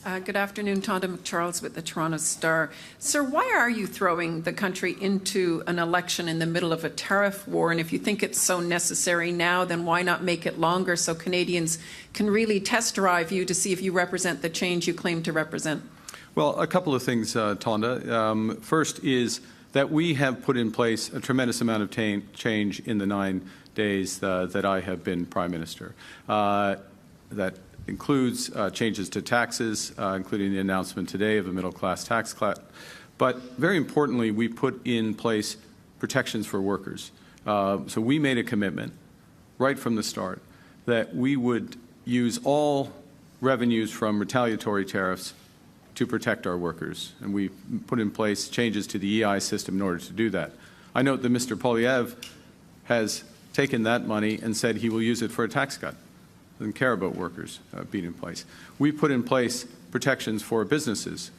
Good afternoon, Tonda McCharles with the Toronto Star. Sir, why are you throwing the country into an election in the middle of a tariff war? And if you think it's so necessary now, then why not make it longer so Canadians can really test drive you to see if you represent the change you claim to represent? Well, a couple of things, Tonda. First is that we have put in place a tremendous amount of change in the 9 days that I have been Prime Minister. That includes changes to taxes, including the announcement today of a middle-class tax cut. But very importantly, we put in place protections for workers. So we made a commitment right from the start that we would use all revenues from retaliatory tariffs to protect our workers. And we put in place changes to the EI system in order to do that. I note that Mr. Poilievre has taken that money and said he will use it for a tax cut. Doesn't care about workers being in place. We put in place protections for businesses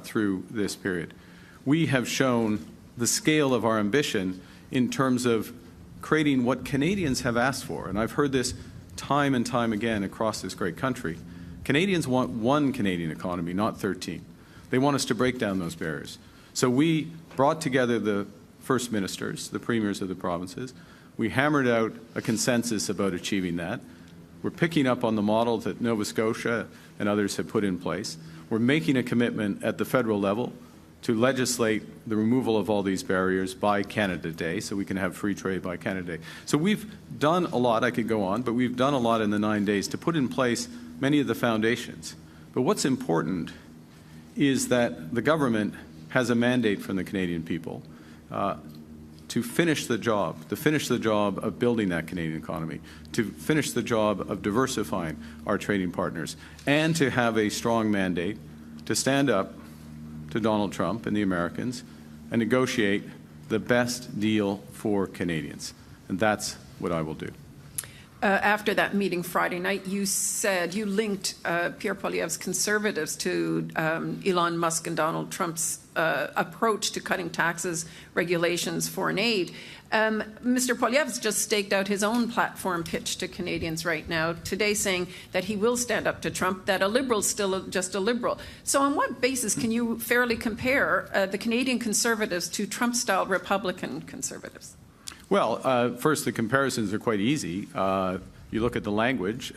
through this period. We have shown the scale of our ambition in terms of creating what Canadians have asked for. And I've heard this time and time again across this great country. Canadians want one Canadian economy, not 13. They want us to break down those barriers. So we brought together the First Ministers, the Premiers of the provinces. We hammered out a consensus about achieving that. We're picking up on the model that Nova Scotia and others have put in place. We're making a commitment at the federal level to legislate the removal of all these barriers by Canada Day so we can have free trade by Canada Day. So we've done a lot. I could go on, but we've done a lot in the 9 days to put in place many of the foundations. But what's important is that the government has a mandate from the Canadian people to finish the job of building that Canadian economy, to finish the job of diversifying our trading partners, and to have a strong mandate to stand up to Donald Trump and the Americans and negotiate the best deal for Canadians. And that's what I will do. After that meeting Friday night, you said you linked Pierre Poilievre's Conservatives to Elon Musk and Donald Trump's approach to cutting taxes, regulations, foreign aid. Mr. Poilievre's just staked out his own platform pitch to Canadians right now, today saying that he will stand up to Trump, that a Liberal's still just a Liberal. So on what basis can you fairly compare the Canadian Conservatives to Trump-style Republican Conservatives? Well, first, the comparisons are quite easy. You look at the language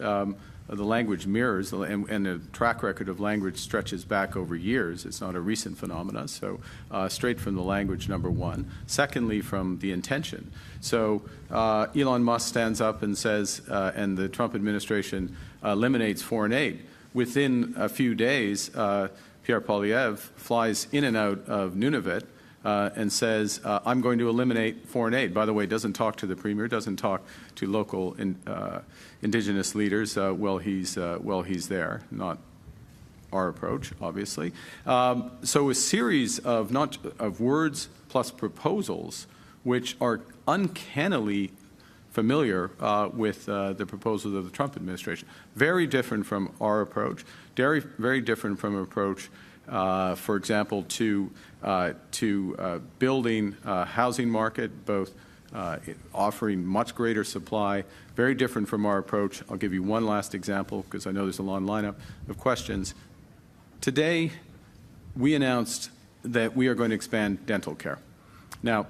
mirrors, and the track record of language stretches back over years. It's not a recent phenomenon, so straight from the language, number one. Secondly, from the intention. So Elon Musk stands up and says, and the Trump administration eliminates foreign aid. Within a few days, Pierre Poilievre flies in and out of Nunavut and says, I'm going to eliminate foreign aid. By the way, doesn't talk to the Premier, doesn't talk to local Indigenous leaders while he's there, not our approach, obviously. So a series of words plus proposals which are uncannily familiar with the proposals of the Trump administration. Very different from our approach, very different from an approach for example, to building a housing market, both offering much greater supply, very different from our approach. I'll give you one last example because I know there's a long lineup of questions. Today, we announced that we are going to expand dental care. Now,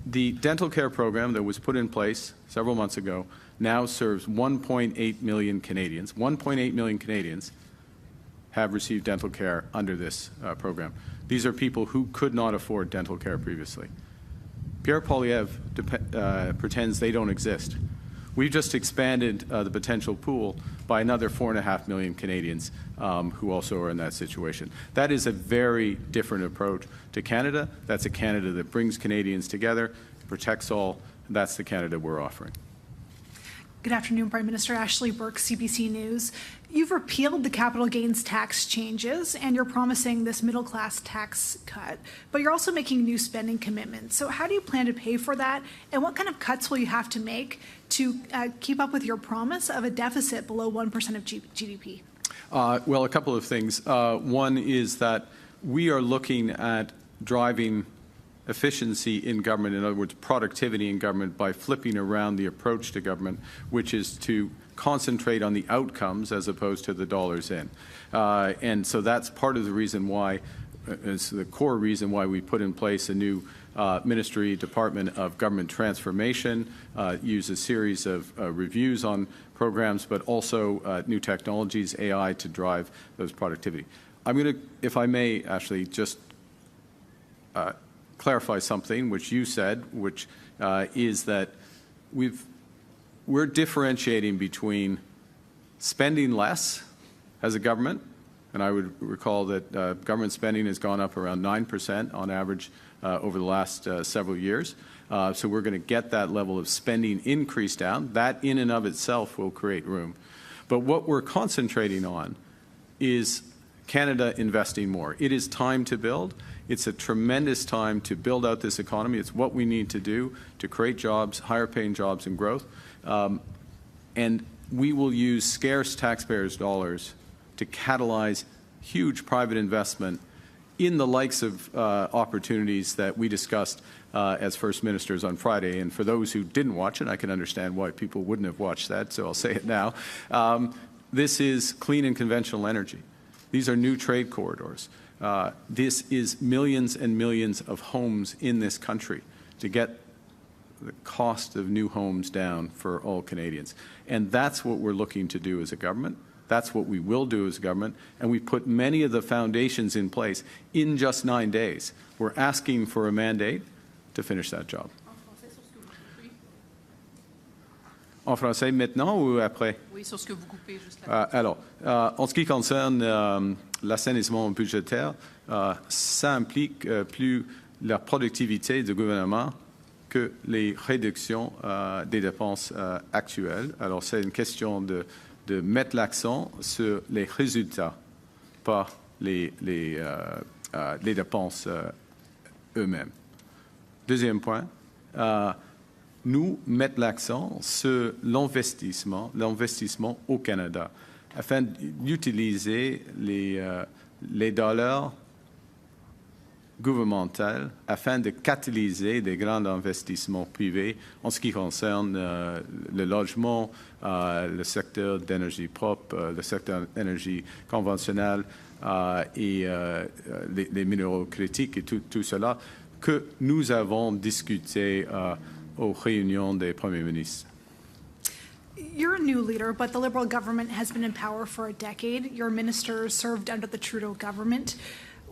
the dental care program that was put in place several months ago now serves 1.8 million Canadians. 1.8 million Canadians have received dental care under this program. These are people who could not afford dental care previously. Pierre Poilievre pretends they don't exist. We've just expanded the potential pool by another 4.5 million Canadians who also are in that situation. That is a very different approach to Canada. That's a Canada that brings Canadians together, protects all, and that's the Canada we're offering. Good afternoon, Prime Minister. Ashley Burke, CBC News. You've repealed the capital gains tax changes, and you're promising this middle-class tax cut, but you're also making new spending commitments. So how do you plan to pay for that, and what kind of cuts will you have to make to keep up with your promise of a deficit below 1% of GDP? Well, a couple of things. One is that we are looking at driving efficiency in government, in other words, productivity in government, by flipping around the approach to government, which is to concentrate on the outcomes as opposed to the dollars in. And so that's part of the reason why, it's the core reason why we put in place a new Ministry Department of Government Transformation, use a series of reviews on programs, but also new technologies, AI, to drive those productivity. I'm going to, if I may, Ashley, just clarify something which you said, which is that we're differentiating between spending less as a government, and I would recall that government spending has gone up around 9% on average over the last several years. So we're going to get that level of spending increase down. That in and of itself will create room. But what we're concentrating on is Canada investing more. It is time to build. It's a tremendous time to build out this economy. It's what we need to do to create jobs, higher paying jobs and growth. And we will use scarce taxpayers' dollars to catalyze huge private investment in the likes of opportunities that we discussed as First Ministers on Friday. And for those who didn't watch it, I can understand why people wouldn't have watched that, so I'll say it now. This is clean and conventional energy. These are new trade corridors. This is millions and millions of homes in this country to get the cost of new homes down for all Canadians. And that's what we're looking to do as a government. That's what we will do as a government. And we put many of the foundations in place in just 9 days. We're asking for a mandate to finish that job. En français maintenant ou après? Oui, sur ce que vous coupez juste Alors, en ce qui concerne l'assainissement budgétaire, ça implique plus la productivité du gouvernement que les réductions des dépenses actuelles. Alors, c'est une question de mettre l'accent sur les résultats, pas les dépenses eux-mêmes. Deuxième point, nous mettons l'accent sur l'investissement au Canada, afin d'utiliser les dollars gouvernementaux afin de catalyser des grands investissements privés en ce qui concerne le logement, le secteur d'énergie propre, le secteur d'énergie conventionnelle et les minéraux critiques et tout cela que nous avons discuté aux réunions des premiers ministres. You're a new leader, but the Liberal government has been in power for a decade. Your ministers served under the Trudeau government.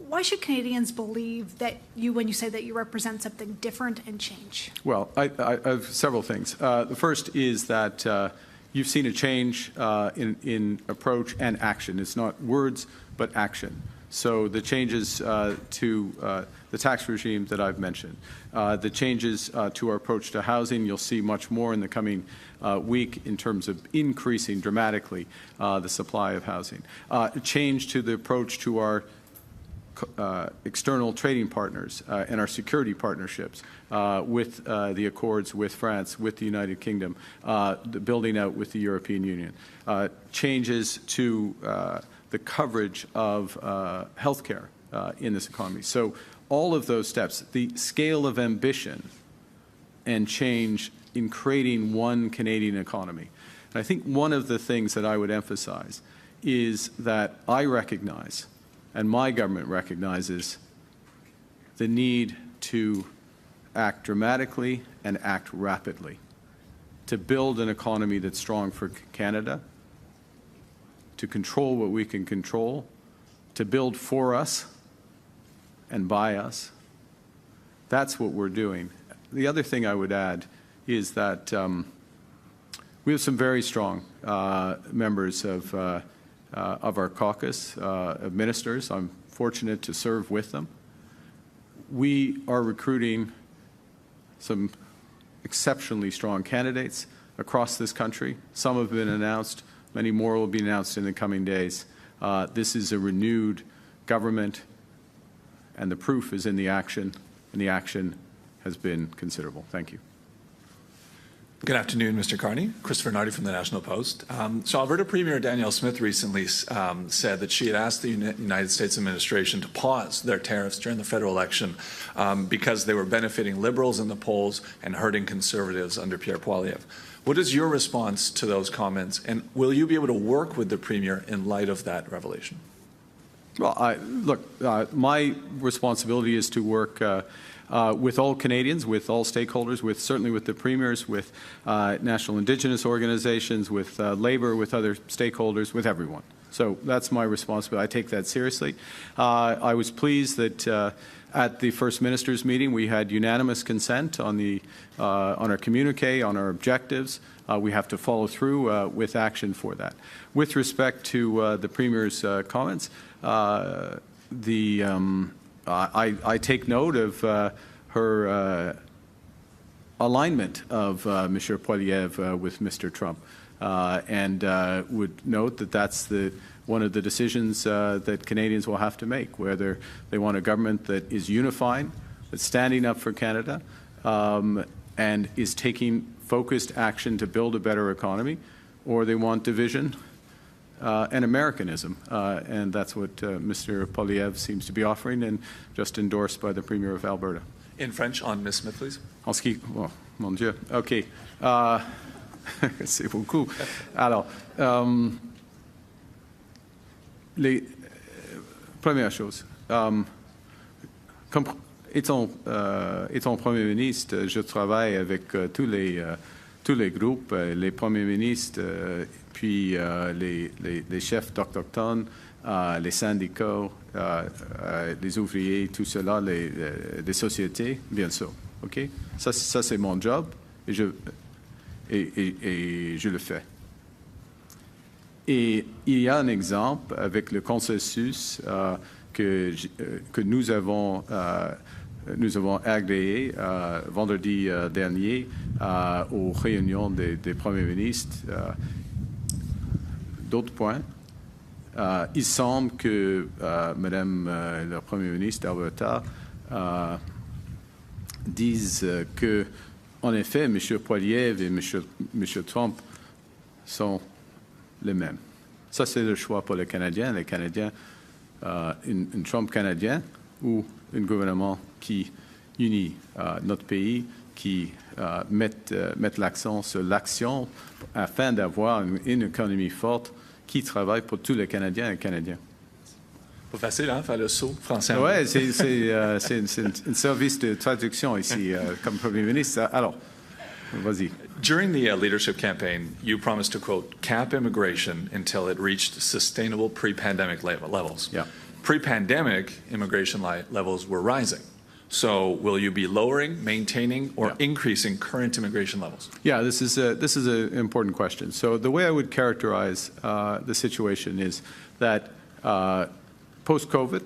Why should Canadians believe that you, when you say that you represent something different and change? Well, I have several things. The first is that you've seen a change in approach and action. It's not words, but action. So the changes to the tax regime that I've mentioned, the changes to our approach to housing, you'll see much more in the coming week in terms of increasing dramatically the supply of housing. Change to the approach to our external trading partners and our security partnerships with the accords with France, with the United Kingdom, the building out with the European Union. Changes to the coverage of healthcare in this economy. So all of those steps, the scale of ambition and change in creating one Canadian economy. And I think one of the things that I would emphasize is that I recognize, and my government recognizes, the need to act dramatically and act rapidly to build an economy that's strong for Canada, to control what we can control, to build for us and by us. That's what we're doing. The other thing I would add is that we have some very strong members of our caucus of ministers. I'm fortunate to serve with them. We are recruiting some exceptionally strong candidates across this country. Some have been announced. Many more will be announced in the coming days. This is a renewed government, and the proof is in the action, and the action has been considerable. Thank you. Good afternoon, Mr. Carney. Christopher Nardi from the National Post. So Alberta Premier Danielle Smith recently said that she had asked the United States administration to pause their tariffs during the federal election because they were benefiting Liberals in the polls and hurting Conservatives under Pierre Poilievre. What is your response to those comments, and will you be able to work with the Premier in light of that revelation? Well, my responsibility is to work with all Canadians, with all stakeholders, certainly with the premiers, with national Indigenous organizations, with Labour, with other stakeholders, with everyone. So that's my responsibility. I take that seriously. I was pleased that at the First Minister's meeting we had unanimous consent on our communique, on our objectives. We have to follow through with action for that. With respect to the Premier's comments, I take note of her alignment of Monsieur Poilievre with Mr. Trump, and would note that that's one of the decisions that Canadians will have to make, whether they want a government that is unifying, that's standing up for Canada, and is taking focused action to build a better economy, or they want division and Americanism, and that's what Mr. Poilievre seems to be offering, and just endorsed by the Premier of Alberta. In French, on Ms. Smith, please. En ce qui, oh, mon Dieu, OK. C'est beaucoup. Alors, première chose, comme étant Premier ministre, je travaille avec tous les groupes, les premiers ministres, puis les chefs autochtones, les syndicats, les ouvriers, tout cela, les sociétés, bien sûr. OK? Ça c'est mon job et je le fais. Et il y a un exemple avec le consensus que nous avons agréé vendredi dernier aux réunions des premiers ministres. D'autres points. Il semble que Madame la Première ministre d'Alberta dise que, en effet, M. Poilievre et M. Trump sont les mêmes. Ça, c'est le choix pour les Canadiens. Les Canadiens, un Trump canadien ou un gouvernement qui unit notre pays, qui met l'accent sur l'action afin d'avoir une économie forte qui travaille pour tous les Canadiens et Canadiens. Pas facile, hein, faire le saut français. Oui, c'est un service de traduction ici, comme Premier ministre. Alors, vas-y. During the leadership campaign, you promised to, quote, cap immigration until it reached sustainable pre-pandemic levels. Yeah. Pre-pandemic immigration levels were rising. So will you be lowering, maintaining, or increasing current immigration levels? Yeah, this is an important question. So the way I would characterize the situation is that post-COVID,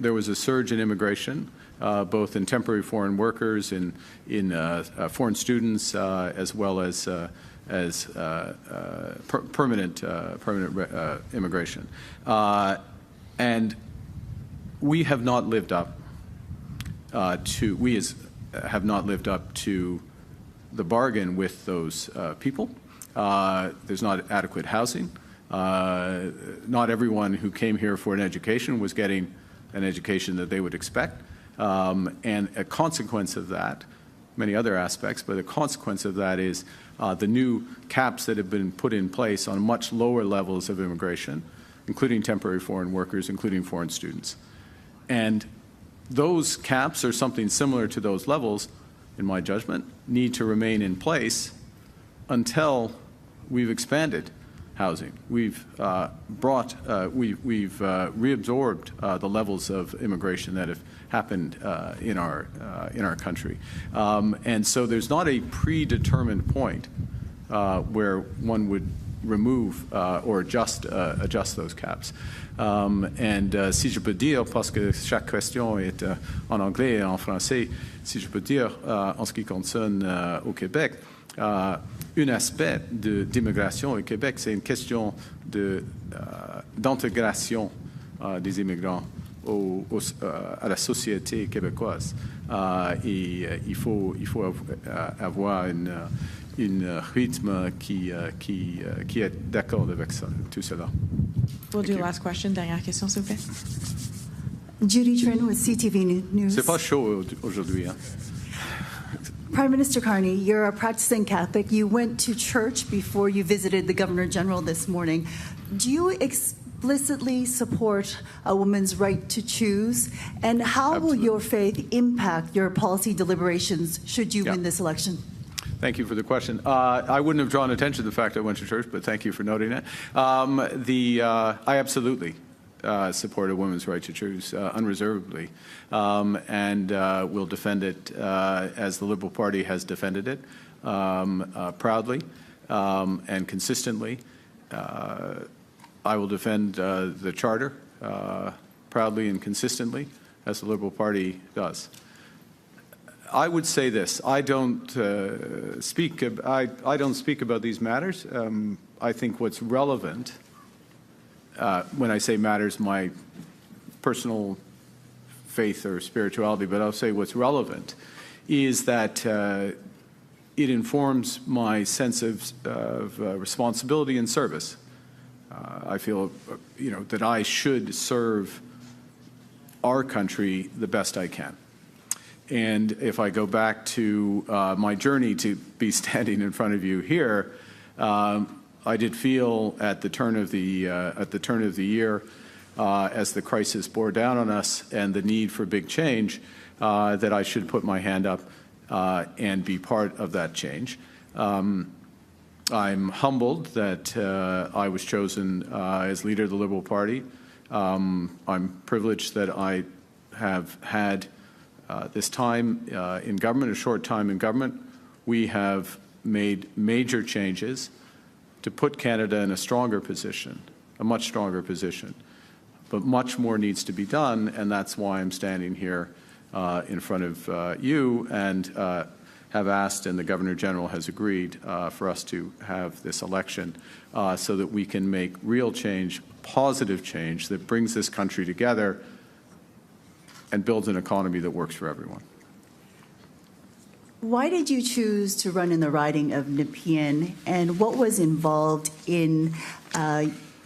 there was a surge in immigration, both in temporary foreign workers, in foreign students, as well as permanent immigration, and we have not lived up have not lived up to the bargain with those people. There's not adequate housing. Not everyone who came here for an education was getting an education that they would expect. And a consequence of that, many other aspects, but a consequence of that is the new caps that have been put in place on much lower levels of immigration, including temporary foreign workers, including foreign students. And those caps, or something similar to those levels, in my judgment, need to remain in place until we've expanded housing. We've reabsorbed the levels of immigration that have happened in our country, and so there's not a predetermined point where one would remove or adjust those caps. Si je peux dire, parce que chaque question est en anglais et en français, si je peux dire en ce qui concerne au Québec, un aspect d'immigration au Québec, c'est une question d'intégration des immigrants à la société québécoise. Et il faut avoir un rythme qui est d'accord avec ça, tout cela. We'll do last question. Dernière question, s'il vous plaît. Judy Trin with CTV News. C'est pas chaud aujourd'hui, hein? Prime Minister Carney, you're a practicing Catholic. You went to church before you visited the Governor General this morning. Do you explicitly support a woman's right to choose? And how will your faith impact your policy deliberations should you win this election? Thank you for the question. I wouldn't have drawn attention to the fact I went to church, but thank you for noting it. I absolutely support a woman's right to choose unreservedly, and will defend it as the Liberal Party has defended it proudly and consistently. I will defend the Charter proudly and consistently, as the Liberal Party does. I would say this: I don't speak about these matters. I think what's relevant, when I say matters, my personal faith or spirituality, but I'll say what's relevant is that it informs my sense of responsibility and service. I feel, that I should serve our country the best I can. And if I go back to my journey to be standing in front of you here, I did feel at the turn of the year, as the crisis bore down on us and the need for big change, that I should put my hand up and be part of that change. I'm humbled that I was chosen as leader of the Liberal Party. I'm privileged that I have had this time in government, a short time in government. We have made major changes to put Canada in a stronger position, a much stronger position. But much more needs to be done, and that's why I'm standing here in front of you and have asked, and the Governor General has agreed, for us to have this election so that we can make real change, positive change that brings this country together and builds an economy that works for everyone. Why did you choose to run in the riding of Nepean, and what was involved in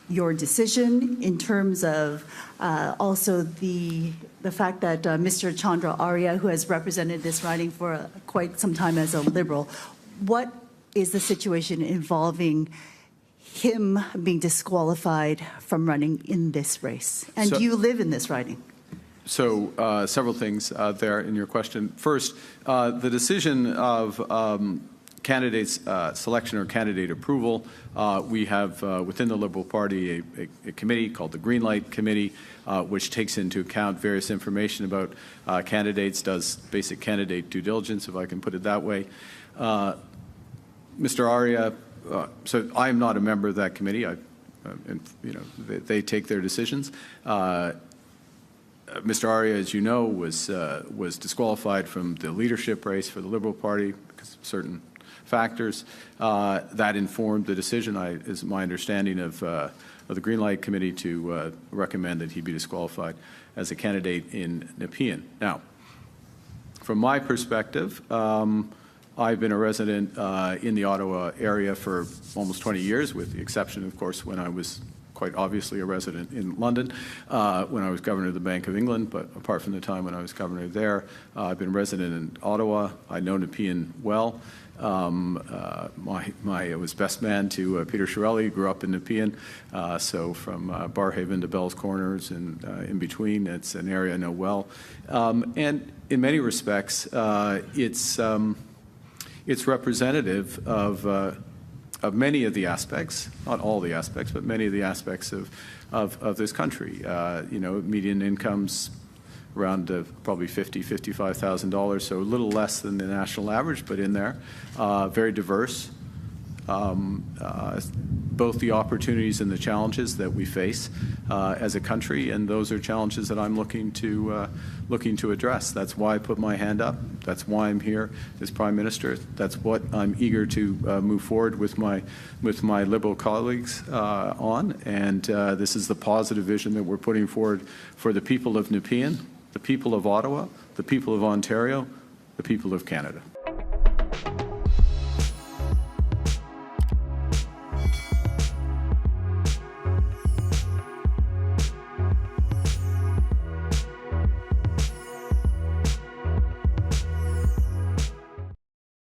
your decision in terms of also the fact that Mr. Chandra Arya, who has represented this riding for quite some time as a Liberal, what is the situation involving him being disqualified from running in this race? And do you live in this riding? So several things there in your question. First, the decision of candidates selection or candidate approval, we have within the Liberal Party a committee called the Green Light Committee, which takes into account various information about candidates, does basic candidate due diligence, if I can put it that way. Mr. Arya, so I am not a member of that committee. They take their decisions. Mr. Arya, as you know, was disqualified from the leadership race for the Liberal Party because of certain factors. That informed the decision, is my understanding, of the Green Light Committee to recommend that he be disqualified as a candidate in Nepean. Now, from my perspective, I've been a resident in the Ottawa area for almost 20 years, with the exception, of course, when I was quite obviously a resident in London when I was Governor of the Bank of England, but apart from the time when I was Governor there, I've been a resident in Ottawa. I know Nepean well. I was best man to Peter Chiarelli, grew up in Nepean, so from Barrhaven to Bell's Corners and in between, it's an area I know well. And in many respects, it's representative of many of the aspects, not all the aspects, but many of the aspects of this country. Median incomes around probably $50,000, $55,000, so a little less than the national average, but in there. Very diverse. Both the opportunities and the challenges that we face as a country, and those are challenges that I'm looking to address. That's why I put my hand up. That's why I'm here as Prime Minister. That's what I'm eager to move forward with my Liberal colleagues on. And this is the positive vision that we're putting forward for the people of Nepean, the people of Ottawa, the people of Ontario, the people of Canada.